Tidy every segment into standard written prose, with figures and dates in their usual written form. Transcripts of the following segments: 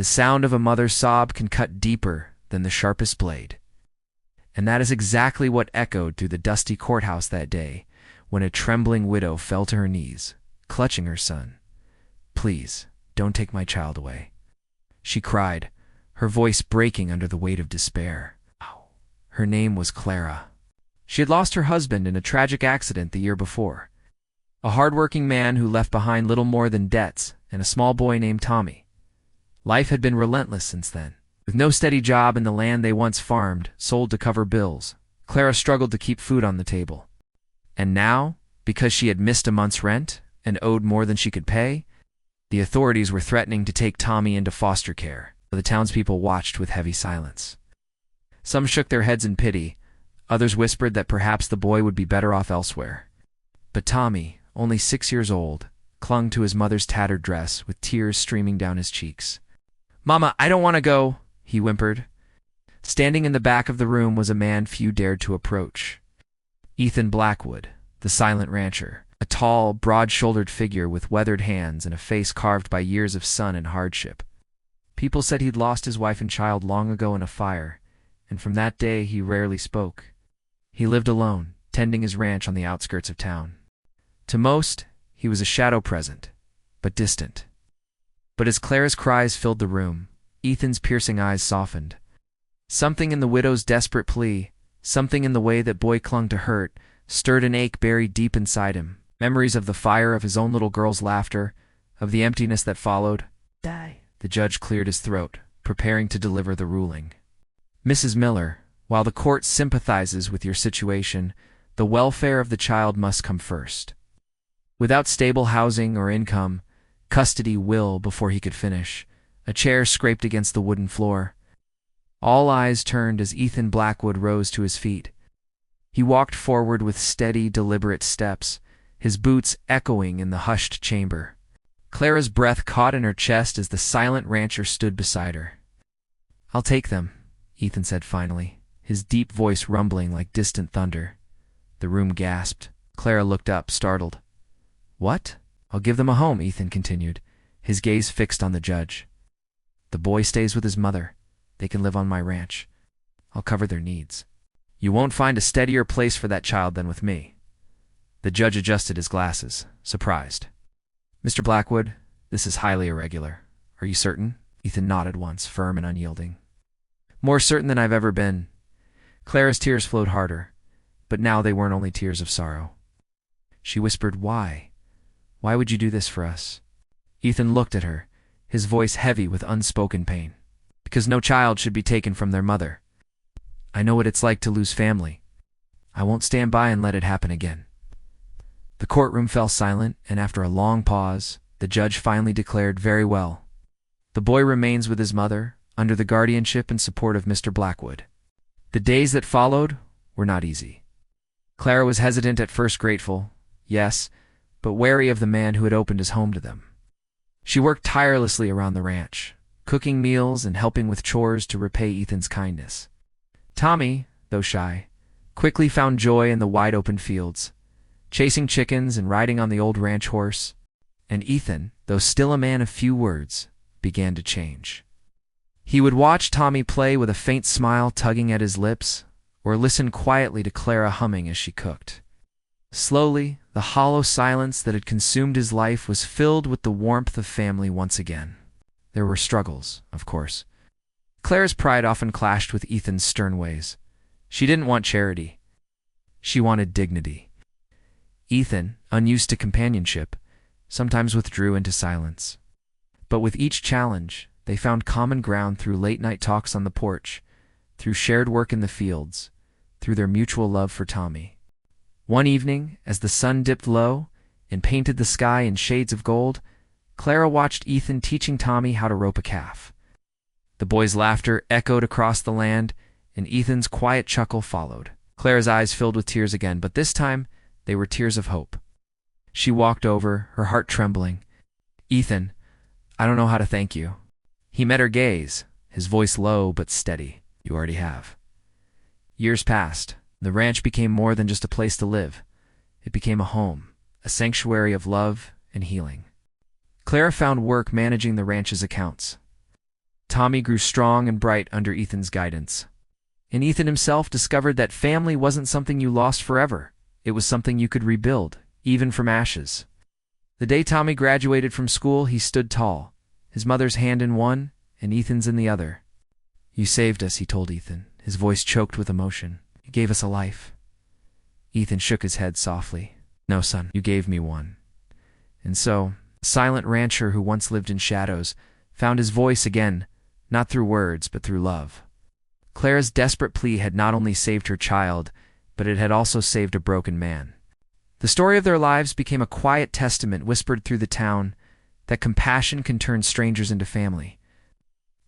The sound of a mother's sob can cut deeper than the sharpest blade. And that is exactly what echoed through the dusty courthouse that day, when a trembling widow fell to her knees, clutching her son. "Please, don't take my child away," she cried, her voice breaking under the weight of despair. Her name was Clara. She had lost her husband in a tragic accident the year before. A hard-working man who left behind little more than debts and a small boy named Tommy. Life had been relentless since then. With no steady job in the land they once farmed, sold to cover bills, Clara struggled to keep food on the table. And now, because she had missed a month's rent and owed more than she could pay, the authorities were threatening to take Tommy into foster care. The townspeople watched with heavy silence. Some shook their heads in pity, others whispered that perhaps the boy would be better off elsewhere. But Tommy, only 6 years old, clung to his mother's tattered dress with tears streaming down his cheeks. "Mama, I don't want to go," he whimpered. Standing in the back of the room was a man few dared to approach. Ethan Blackwood, the silent rancher, a tall, broad-shouldered figure with weathered hands and a face carved by years of sun and hardship. People said he'd lost his wife and child long ago in a fire, and from that day he rarely spoke. He lived alone, tending his ranch on the outskirts of town. To most, he was a shadow present, but distant. But as Clara's cries filled the room, Ethan's piercing eyes softened. Something in the widow's desperate plea, something in the way that boy clung to hurt, stirred an ache buried deep inside him. Memories of the fire, of his own little girl's laughter, of the emptiness that followed. "Die." The judge cleared his throat, preparing to deliver the ruling. "Mrs. Miller, while the court sympathizes with your situation, the welfare of the child must come first." Without stable housing or income, custody will before he could finish. A chair scraped against the wooden floor. All eyes turned as Ethan Blackwood rose to his feet. He walked forward with steady, deliberate steps, his boots echoing in the hushed chamber. Clara's breath caught in her chest as the silent rancher stood beside her. "I'll take them," Ethan said finally, his deep voice rumbling like distant thunder. The room gasped. Clara looked up, startled. "What?" "I'll give them a home," Ethan continued, his gaze fixed on the judge. "The boy stays with his mother. They can live on my ranch. I'll cover their needs. You won't find a steadier place for that child than with me." The judge adjusted his glasses, surprised. "Mr. Blackwood, this is highly irregular. Are you certain?" Ethan nodded once, firm and unyielding. "More certain than I've ever been." Clara's tears flowed harder, but now they weren't only tears of sorrow. She whispered, "Why? Why would you do this for us?" Ethan looked at her, his voice heavy with unspoken pain. "Because no child should be taken from their mother. I know what it's like to lose family. I won't stand by and let it happen again." The courtroom fell silent, and after a long pause, the judge finally declared, "Very well. The boy remains with his mother, under the guardianship and support of Mr. Blackwood." The days that followed were not easy. Clara was hesitant, at first grateful, yes, but wary of the man who had opened his home to them. She worked tirelessly around the ranch, cooking meals and helping with chores to repay Ethan's kindness. Tommy, though shy, quickly found joy in the wide-open fields, chasing chickens and riding on the old ranch horse. And Ethan, though still a man of few words, began to change. He would watch Tommy play with a faint smile tugging at his lips, or listen quietly to Clara humming as she cooked. Slowly, the hollow silence that had consumed his life was filled with the warmth of family once again. There were struggles, of course. Clara's pride often clashed with Ethan's stern ways. She didn't want charity. She wanted dignity. Ethan, unused to companionship, sometimes withdrew into silence. But with each challenge, they found common ground through late-night talks on the porch, through shared work in the fields, through their mutual love for Tommy. One evening, as the sun dipped low and painted the sky in shades of gold, Clara watched Ethan teaching Tommy how to rope a calf. The boy's laughter echoed across the land, and Ethan's quiet chuckle followed. Clara's eyes filled with tears again, but this time they were tears of hope. She walked over, her heart trembling. "Ethan, I don't know how to thank you." He met her gaze, his voice low but steady. "You already have." Years passed. The ranch became more than just a place to live. It became a home, a sanctuary of love and healing. Clara found work managing the ranch's accounts. Tommy grew strong and bright under Ethan's guidance. And Ethan himself discovered that family wasn't something you lost forever. It was something you could rebuild, even from ashes. The day Tommy graduated from school, he stood tall, his mother's hand in one and Ethan's in the other. "You saved us," he told Ethan, his voice choked with emotion. "You gave us a life." Ethan shook his head softly. "No, son, you gave me one." And so, the silent rancher who once lived in shadows found his voice again, not through words, but through love. Clara's desperate plea had not only saved her child, but it had also saved a broken man. The story of their lives became a quiet testament whispered through the town that compassion can turn strangers into family,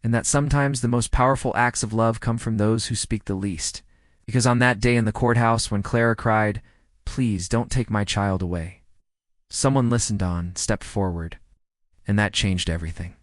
and that sometimes the most powerful acts of love come from those who speak the least. Because on that day in the courthouse when Clara cried, "Please don't take my child away," someone listened on, stepped forward, and that changed everything.